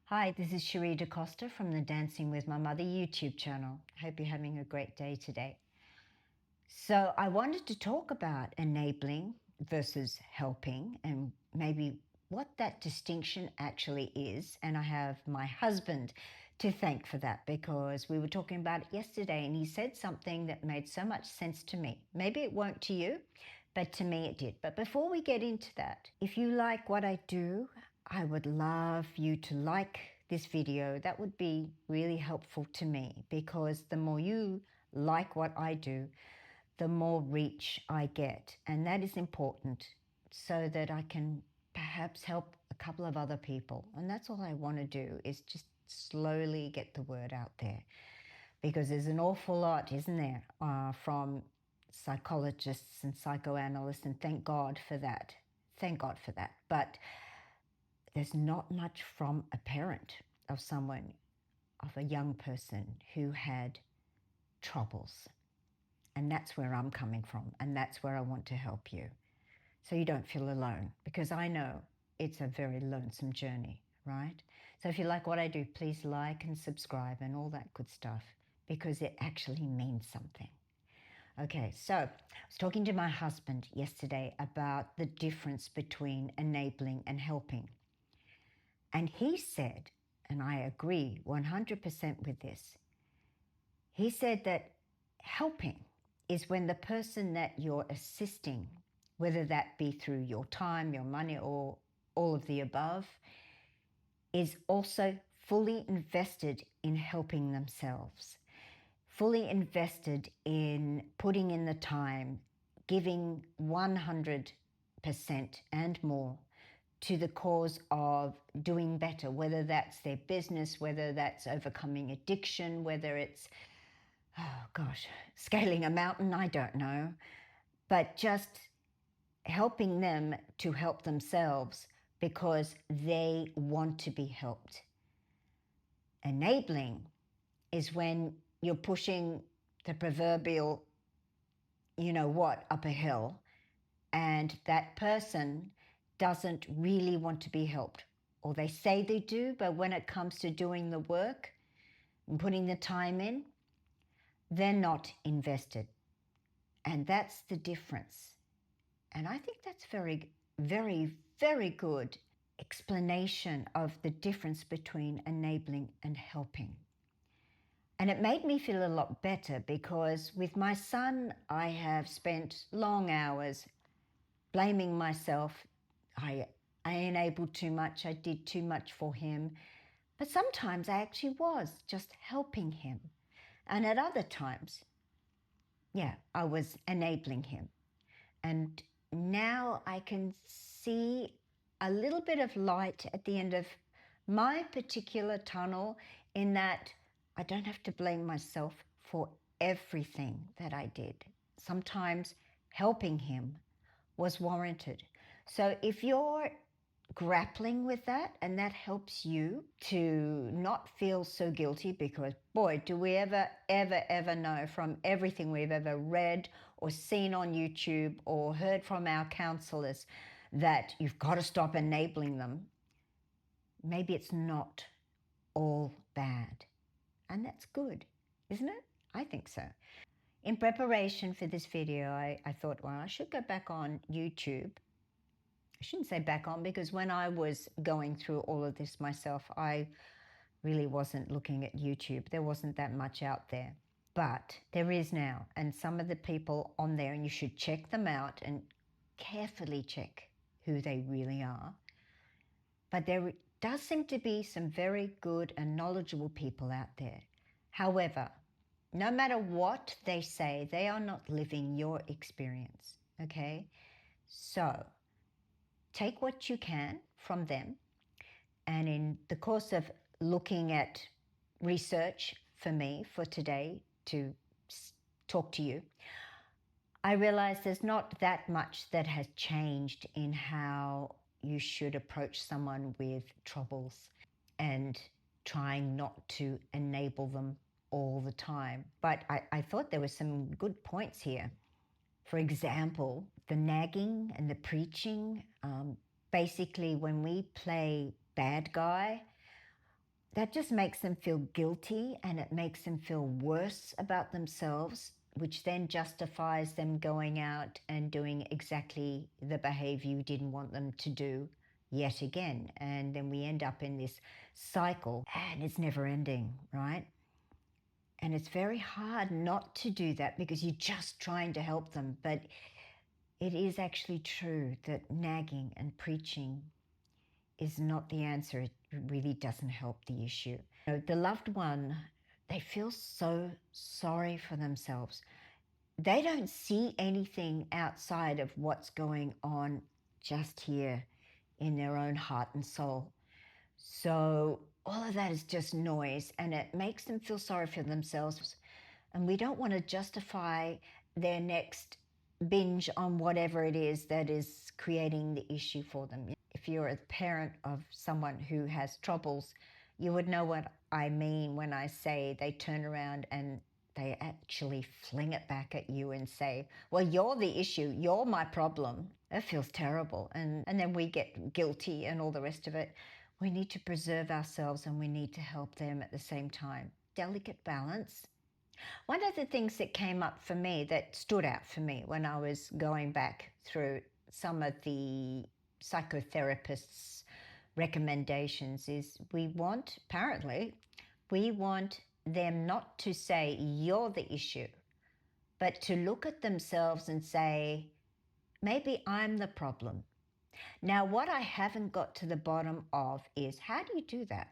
Hi, this is Sheree da Costa from the Dancing with My Mother YouTube channel. I hope you're having a great day today. So I wanted to talk about enabling versus helping and maybe what that distinction actually is. And I have my husband to thank for that because we were talking about it yesterday and he said something that made so much sense to me. Maybe it won't to you, but to me it did. But before we get into that, if you like what I do, I would love you to like this video. That would be really helpful to me because the more you like what I do, the more reach I get. And that is important so that I can perhaps help a couple of other people. And that's all I want to do is just slowly get the word out there. Because there's an awful lot, isn't there, from psychologists and psychoanalysts, and thank God for that. Thank God for that. But there's not much from a parent of someone, of a young person who had troubles. And that's where I'm coming from, and that's where I want to help you. So you don't feel alone, because I know it's a very lonesome journey, right? So if you like what I do, please like and subscribe and all that good stuff, because it actually means something. Okay, so I was talking to my husband yesterday about the difference between enabling and helping. And he said, and I agree 100% with this, he said that helping is when the person that you're assisting, whether that be through your time, your money, or all of the above, is also fully invested in helping themselves, fully invested in putting in the time, giving 100% and more to the cause of doing better, whether that's their business, whether that's overcoming addiction, whether it's scaling a mountain, I don't know, but just helping them to help themselves because they want to be helped. Enabling is when you're pushing the proverbial, up a hill, and that person doesn't really want to be helped. Or they say they do, but when it comes to doing the work and putting the time in, they're not invested. And that's the difference. And I think that's very, very, very good explanation of the difference between enabling and helping. And it made me feel a lot better because with my son, I have spent long hours blaming myself. I enabled too much. I did too much for him. But sometimes I actually was just helping him. And at other times, I was enabling him. And now I can see a little bit of light at the end of my particular tunnel in that I don't have to blame myself for everything that I did. Sometimes helping him was warranted. So if you're grappling with that and that helps you to not feel so guilty, because boy, do we ever know from everything we've ever read or seen on YouTube or heard from our counselors that you've got to stop enabling them. Maybe it's not all bad. And that's good, isn't it? I think so. In preparation for this video, I thought, well, I should go back on YouTube. I shouldn't say back on, because when I was going through all of this myself, I really wasn't looking at YouTube. There wasn't that much out there. But there is now, and some of the people on there, and you should check them out and carefully check who they really are. But there does seem to be some very good and knowledgeable people out there. However, no matter what they say, they are not living your experience, okay? So take what you can from them. And in the course of looking at research for me for today to talk to you, I realized there's not that much that has changed in how you should approach someone with troubles and trying not to enable them all the time. But I thought there were some good points here. For example, the nagging and the preaching. Basically, when we play bad guy, that just makes them feel guilty, and it makes them feel worse about themselves, which then justifies them going out and doing exactly the behavior you didn't want them to do yet again. And then we end up in this cycle, and it's never ending, right? And it's very hard not to do that because you're just trying to help them. But it is actually true that nagging and preaching is not the answer. It really doesn't help the issue. The loved one, they feel so sorry for themselves. They don't see anything outside of what's going on just here in their own heart and soul. So all of that is just noise, and it makes them feel sorry for themselves. And we don't want to justify their next binge on whatever it is that is creating the issue for them. If you're a parent of someone who has troubles, you would know what I mean when I say they turn around and they actually fling it back at you and say, well, you're the issue, you're my problem. It feels terrible. And then we get guilty and all the rest of it. We need to preserve ourselves, and we need to help them at the same time. Delicate balance. One of the things that came up for me, that stood out for me when I was going back through some of the psychotherapists' recommendations, is apparently, we want them not to say you're the issue, but to look at themselves and say, maybe I'm the problem. Now, what I haven't got to the bottom of is, how do you do that?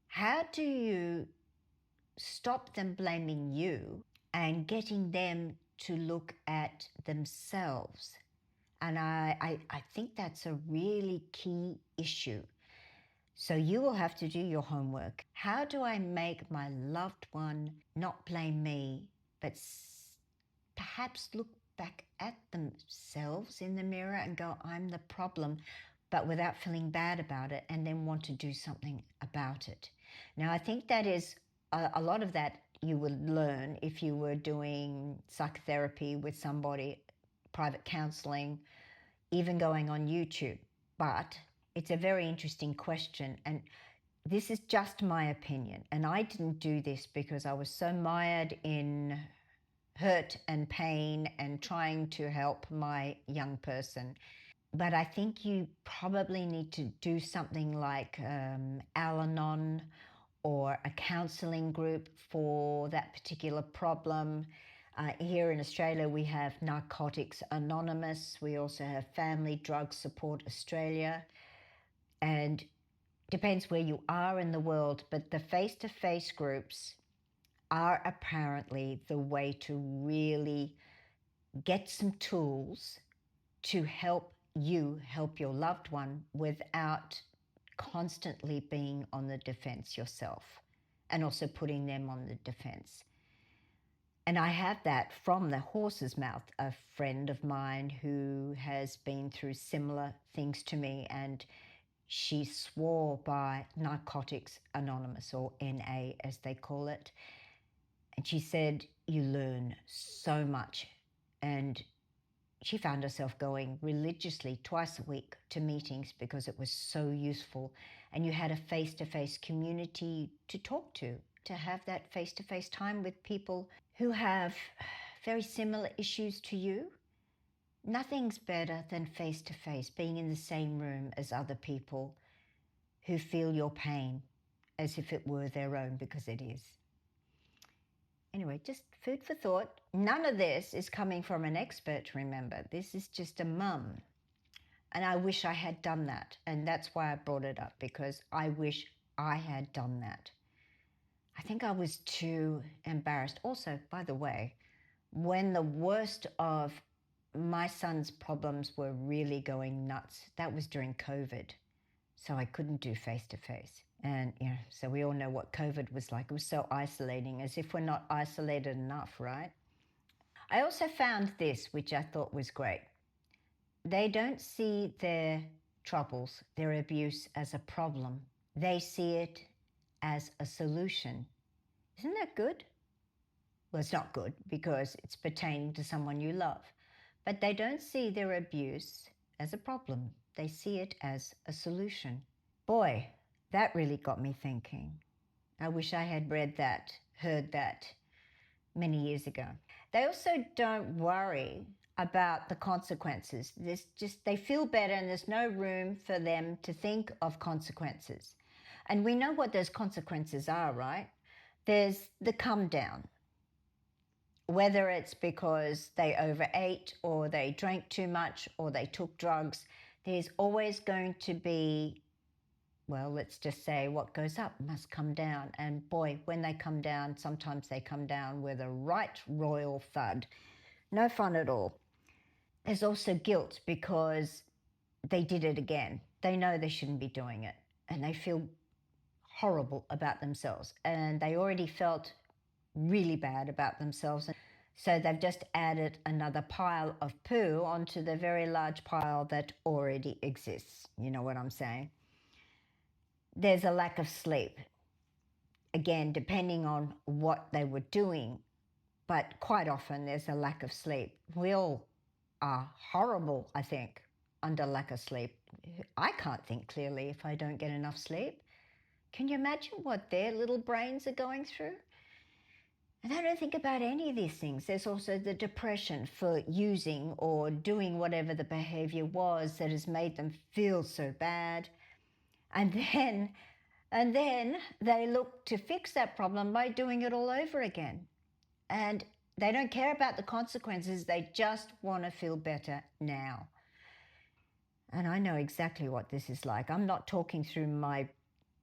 How do you stop them blaming you and getting them to look at themselves? And I think that's a really key issue. So you will have to do your homework. How do I make my loved one not blame me, but perhaps look back at themselves in the mirror and go, I'm the problem, but without feeling bad about it, and then want to do something about it? Now, I think that is a lot of that you would learn if you were doing psychotherapy with somebody, private counseling, even going on YouTube. But it's a very interesting question. And this is just my opinion. And I didn't do this because I was so mired in hurt and pain and trying to help my young person. But I think you probably need to do something like Al Anon, or a counseling group for that particular problem. Here in Australia, we have Narcotics Anonymous. We also have Family Drug Support Australia. And depends where you are in the world, but the face-to-face groups are apparently the way to really get some tools to help you help your loved one without constantly being on the defense yourself, and also putting them on the defense. And I have that from the horse's mouth, a friend of mine who has been through similar things to me, and she swore by Narcotics Anonymous, or NA as they call it. And she said, you learn so much. And she found herself going religiously twice a week to meetings because it was so useful. And you had a face-to-face community to talk to have that face-to-face time with people who have very similar issues to you. Nothing's better than face-to-face, being in the same room as other people who feel your pain as if it were their own, because it is. Anyway, just food for thought. None of this is coming from an expert, remember. This is just a mum. And I wish I had done that. And that's why I brought it up, because I wish I had done that. I think I was too embarrassed. Also, by the way, when the worst of my son's problems were really going nuts, that was during COVID. So I couldn't do face-to-face. And, so we all know what COVID was like. It was so isolating, as if we're not isolated enough, right? I also found this, which I thought was great. They don't see their troubles, their abuse, as a problem. They see it as a solution. Isn't that good? Well, it's not good because it's pertaining to someone you love. But they don't see their abuse as a problem. They see it as a solution. Boy, That really got me thinking. I wish I had read that, heard that many years ago. They also don't worry about the consequences. They feel better and there's no room for them to think of consequences. And we know what those consequences are, right? There's the come down, whether it's because they overate or they drank too much or they took drugs. There's always going to be, well, let's just say what goes up must come down. And boy, when they come down, sometimes they come down with a right royal thud. No fun at all. There's also guilt because they did it again. They know they shouldn't be doing it and they feel horrible about themselves. And they already felt really bad about themselves. So they've just added another pile of poo onto the very large pile that already exists. You know what I'm saying? There's a lack of sleep. Again, depending on what they were doing, but quite often there's a lack of sleep. We all are horrible, I think, under lack of sleep. I can't think clearly if I don't get enough sleep. Can you imagine what their little brains are going through? And I don't think about any of these things. There's also the depression for using or doing whatever the behavior was that has made them feel so bad. And then they look to fix that problem by doing it all over again. And they don't care about the consequences. They just want to feel better now. And I know exactly what this is like. I'm not talking through my,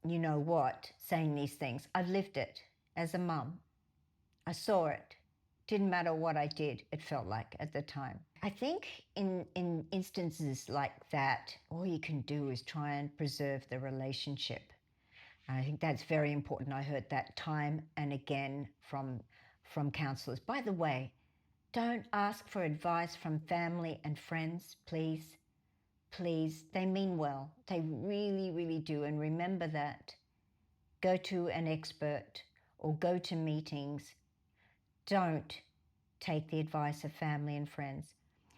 you know what, saying these things. I've lived it as a mum. I saw it. Didn't matter what I did, it felt like at the time. I think in instances like that, all you can do is try and preserve the relationship. And I think that's very important. I heard that time and again from counselors. By the way, don't ask for advice from family and friends, please. Please, they mean well. They really, really do. And remember that. Go to an expert or go to meetings. Don't take the advice of family and friends.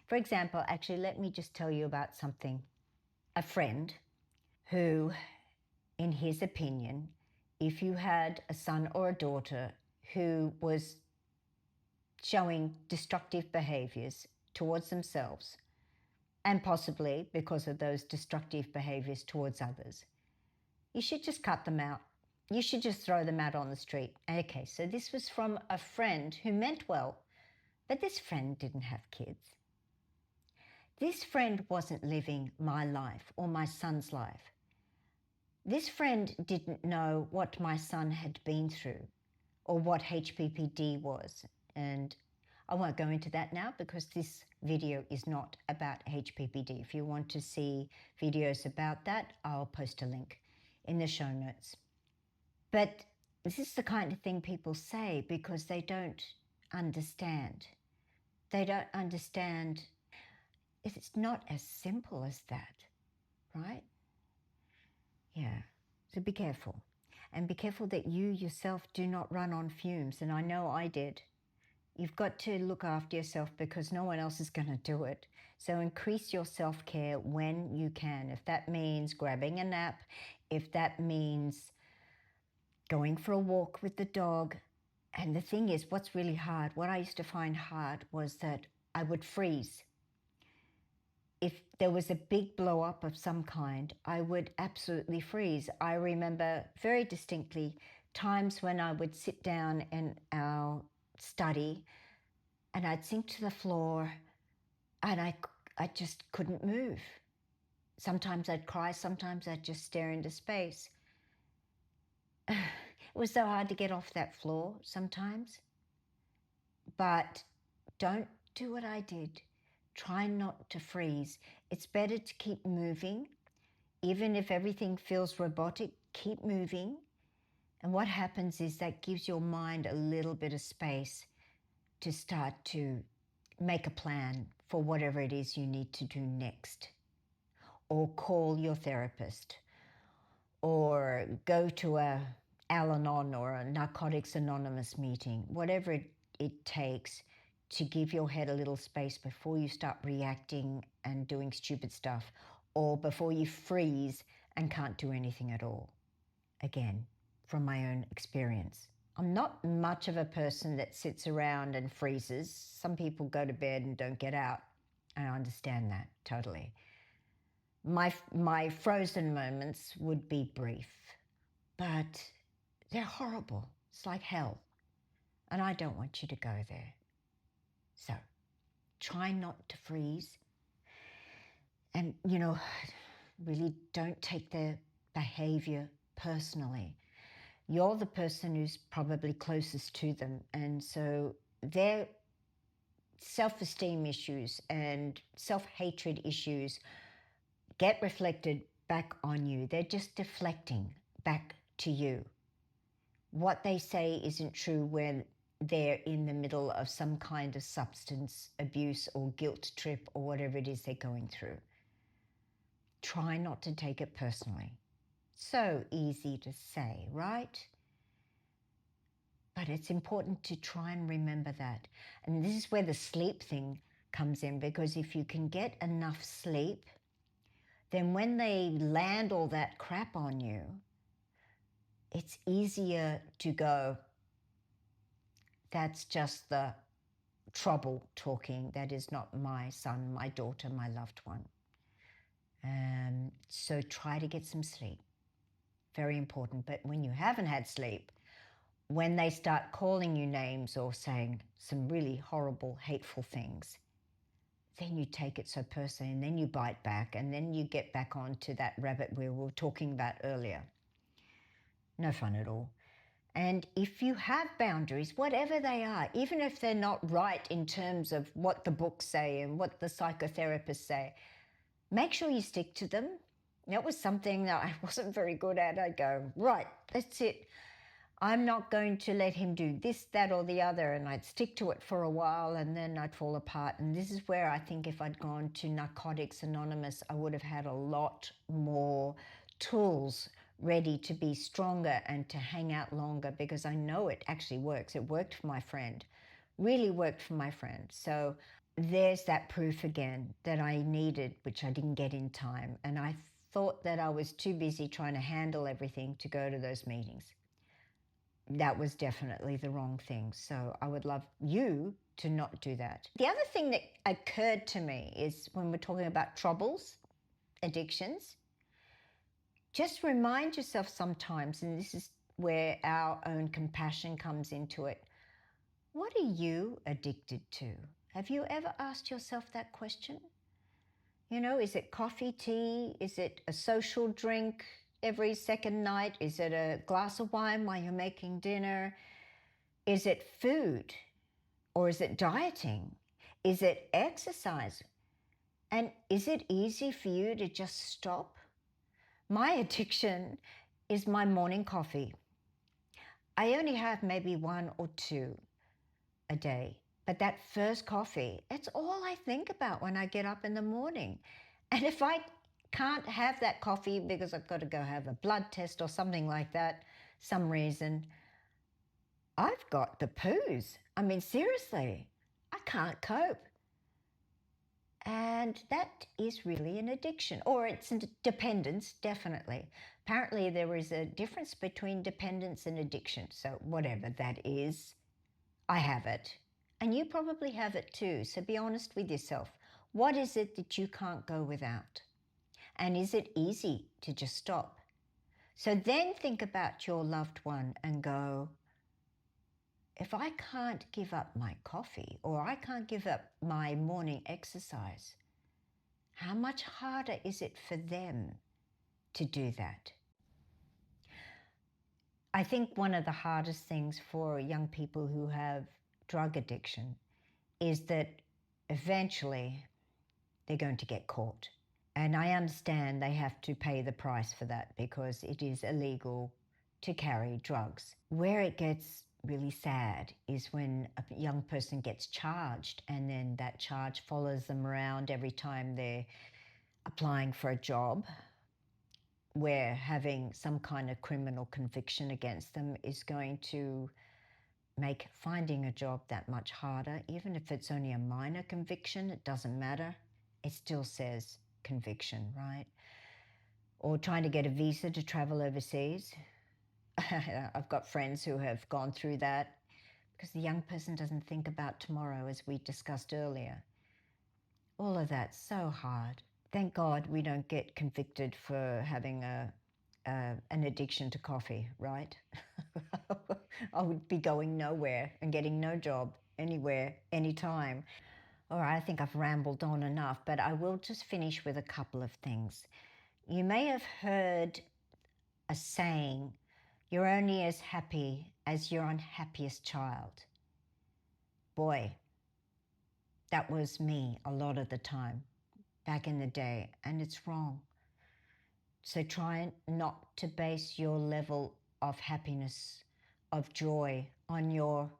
For example, actually, let me just tell you about something. A friend who, in his opinion, if you had a son or a daughter who was showing destructive behaviors towards themselves, and possibly because of those destructive behaviors towards others, you should just cut them out. You should just throw them out on the street. Okay, so this was from a friend who meant well, but this friend didn't have kids. This friend wasn't living my life or my son's life. This friend didn't know what my son had been through or what HPPD was. And I won't go into that now because this video is not about HPPD. If you want to see videos about that, I'll post a link in the show notes. But this is the kind of thing people say because they don't understand. They don't understand. It's not as simple as that, right? Yeah. So be careful. And be careful that you yourself do not run on fumes. And I know I did. You've got to look after yourself because no one else is going to do it. So increase your self-care when you can. If that means grabbing a nap, if that means going for a walk with the dog. And the thing is, what's really hard, what I used to find hard was that I would freeze. If there was a big blow up of some kind, I would absolutely freeze. I remember very distinctly times when I would sit down in our study and I'd sink to the floor and I just couldn't move. Sometimes I'd cry, sometimes I'd just stare into space. It was so hard to get off that floor sometimes. But don't do what I did. Try not to freeze. It's better to keep moving. Even if everything feels robotic, keep moving. And what happens is that gives your mind a little bit of space to start to make a plan for whatever it is you need to do next. Or call your therapist. Or go to a Al-Anon or a Narcotics Anonymous meeting. Whatever it takes to give your head a little space before you start reacting and doing stupid stuff, or before you freeze and can't do anything at all. again, from my own experience. I'm not much of a person that sits around and freezes. Some people go to bed and don't get out. I understand that totally. My frozen moments would be brief, but they're horrible. It's like hell. And I don't want you to go there. So try not to freeze. And, really don't take their behavior personally. You're the person who's probably closest to them. And so their self-esteem issues and self-hatred issues get reflected back on you. They're just deflecting back to you. What they say isn't true when they're in the middle of some kind of substance abuse or guilt trip or whatever it is they're going through. Try not to take it personally. So easy to say, right? But it's important to try and remember that. And this is where the sleep thing comes in, because if you can get enough sleep, then when they land all that crap on you, it's easier to go, that's just the trouble talking. That is not my son, my daughter, my loved one. So try to get some sleep. Very important. But when you haven't had sleep, when they start calling you names or saying some really horrible, hateful things, then you take it so personally, and then you bite back, and then you get back onto that rabbit we were talking about earlier. No fun at all. And if you have boundaries, whatever they are, even if they're not right in terms of what the books say and what the psychotherapists say, make sure you stick to them. That was something that I wasn't very good at. I'd go, right, that's it. I'm not going to let him do this, that, or the other. And I'd stick to it for a while, and then I'd fall apart. And this is where I think if I'd gone to Narcotics Anonymous, I would have had a lot more tools ready to be stronger and to hang out longer, because I know it actually works. It worked for my friend, really worked for my friend. So there's that proof again that I needed, which I didn't get in time. And I thought that I was too busy trying to handle everything to go to those meetings. That was definitely the wrong thing. So I would love you to not do that. The other thing that occurred to me is when we're talking about troubles, addictions, just remind yourself sometimes, and this is where our own compassion comes into it, what are you addicted to? Have you ever asked yourself that question? Is it coffee, tea? Is it a social drink every second night? Is it a glass of wine while you're making dinner? Is it food? Or is it dieting? Is it exercise? And is it easy for you to just stop? My addiction is my morning coffee. I only have maybe one or two a day. But that first coffee, it's all I think about when I get up in the morning. And if I can't have that coffee because I've got to go have a blood test or something like that, some reason, I've got the poos. I mean, seriously, I can't cope. And that is really an addiction, or it's a dependence, definitely. Apparently, there is a difference between dependence and addiction. So whatever that is, I have it. And you probably have it too. So be honest with yourself. What is it that you can't go without? And is it easy to just stop? So then think about your loved one and go, if I can't give up my coffee, or I can't give up my morning exercise, how much harder is it for them to do that? I think one of the hardest things for young people who have drug addiction is that eventually they're going to get caught. And I understand they have to pay the price for that because it is illegal to carry drugs. Where it gets really sad is when a young person gets charged, and then that charge follows them around every time they're applying for a job, where having some kind of criminal conviction against them is going to make finding a job that much harder. Even if it's only a minor conviction, it doesn't matter. It still says conviction, right? Or trying to get a visa to travel overseas. I've got friends who have gone through that because the young person doesn't think about tomorrow, as we discussed earlier. All of that's so hard. Thank God we don't get convicted for having an addiction to coffee, right? I would be going nowhere and getting no job anywhere, anytime. All right, I think I've rambled on enough, but I will just finish with a couple of things. You may have heard a saying, you're only as happy as your unhappiest child. Boy, that was me a lot of the time back in the day, and it's wrong. So try not to base your level of happiness, of joy on your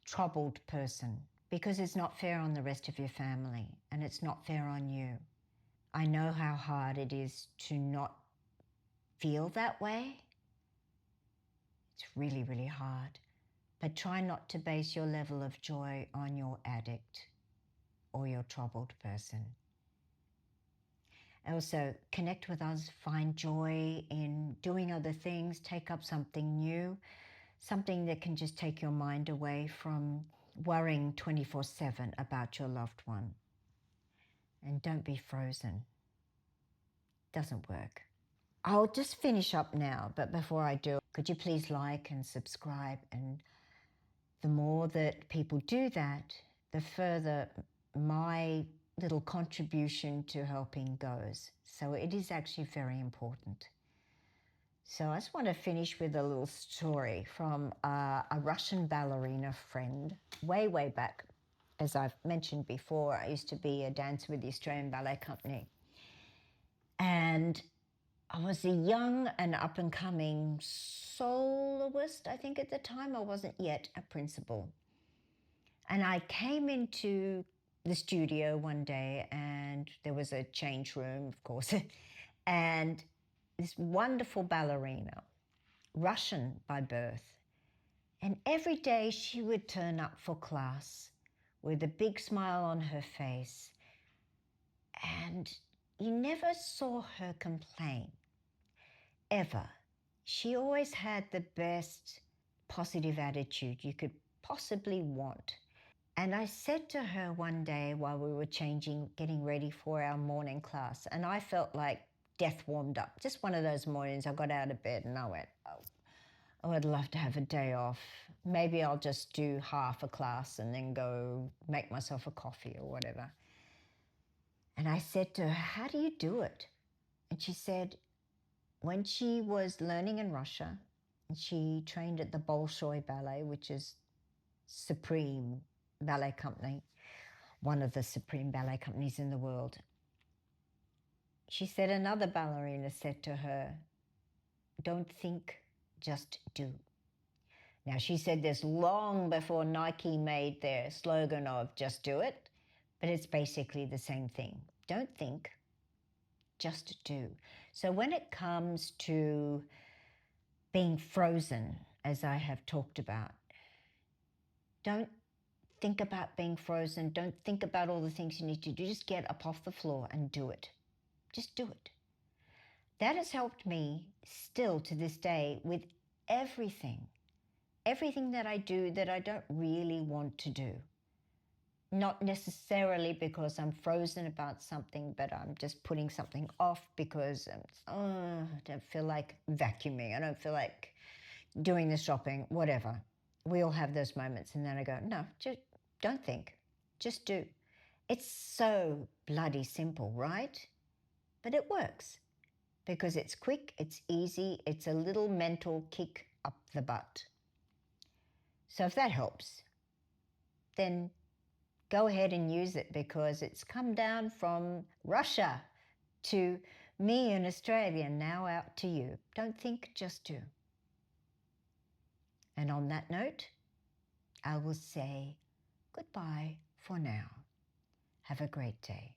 troubled person, because it's not fair on the rest of your family and it's not fair on you. I know how hard it is to not feel that way. It's really, really hard. But try not to base your level of joy on your addict or your troubled person. Also, connect with us, find joy in doing other things, take up something new, something that can just take your mind away from worrying 24/7 about your loved one. And don't be frozen. Doesn't work. I'll just finish up now, but before I do, could you please like and subscribe? And the more that people do that, the further my little contribution to helping goes. So it is actually very important. So I just want to finish with a little story from a Russian ballerina friend way, way back. As I've mentioned before, I used to be a dancer with the Australian Ballet Company. And I was a young and up-and-coming soloist, I think at the time. I wasn't yet a principal. And I came into the studio one day and there was a change room, of course, and this wonderful ballerina, Russian by birth. And every day she would turn up for class with a big smile on her face. And you never saw her complain, ever. She always had the best positive attitude you could possibly want. And I said to her one day while we were getting ready for our morning class, and I felt like death warmed up. Just one of those mornings I got out of bed and I went, oh, I'd love to have a day off. Maybe I'll just do half a class and then go make myself a coffee or whatever. And I said to her, how do you do it? And she said, when she was learning in Russia, she trained at the Bolshoi Ballet, which is supreme ballet company, one of the supreme ballet companies in the world. She said another ballerina said to her, don't think, just do. Now, she said this long before Nike made their slogan of just do it, but it's basically the same thing. Don't think, just do. So when it comes to being frozen, as I have talked about, don't think about being frozen. Don't think about all the things you need to do. Just get up off the floor and do it. Just do it. That has helped me still to this day with everything that I do that I don't really want to do. Not necessarily because I'm frozen about something, but I'm just putting something off because I don't feel like vacuuming. I don't feel like doing the shopping, whatever. We all have those moments. And then I go, no, just don't think, just do. It's so bloody simple, right? But it works because it's quick, it's easy, it's a little mental kick up the butt. So if that helps, then go ahead and use it because it's come down from Russia to me in Australia, now out to you. Don't think, just do. And on that note, I will say goodbye for now. Have a great day.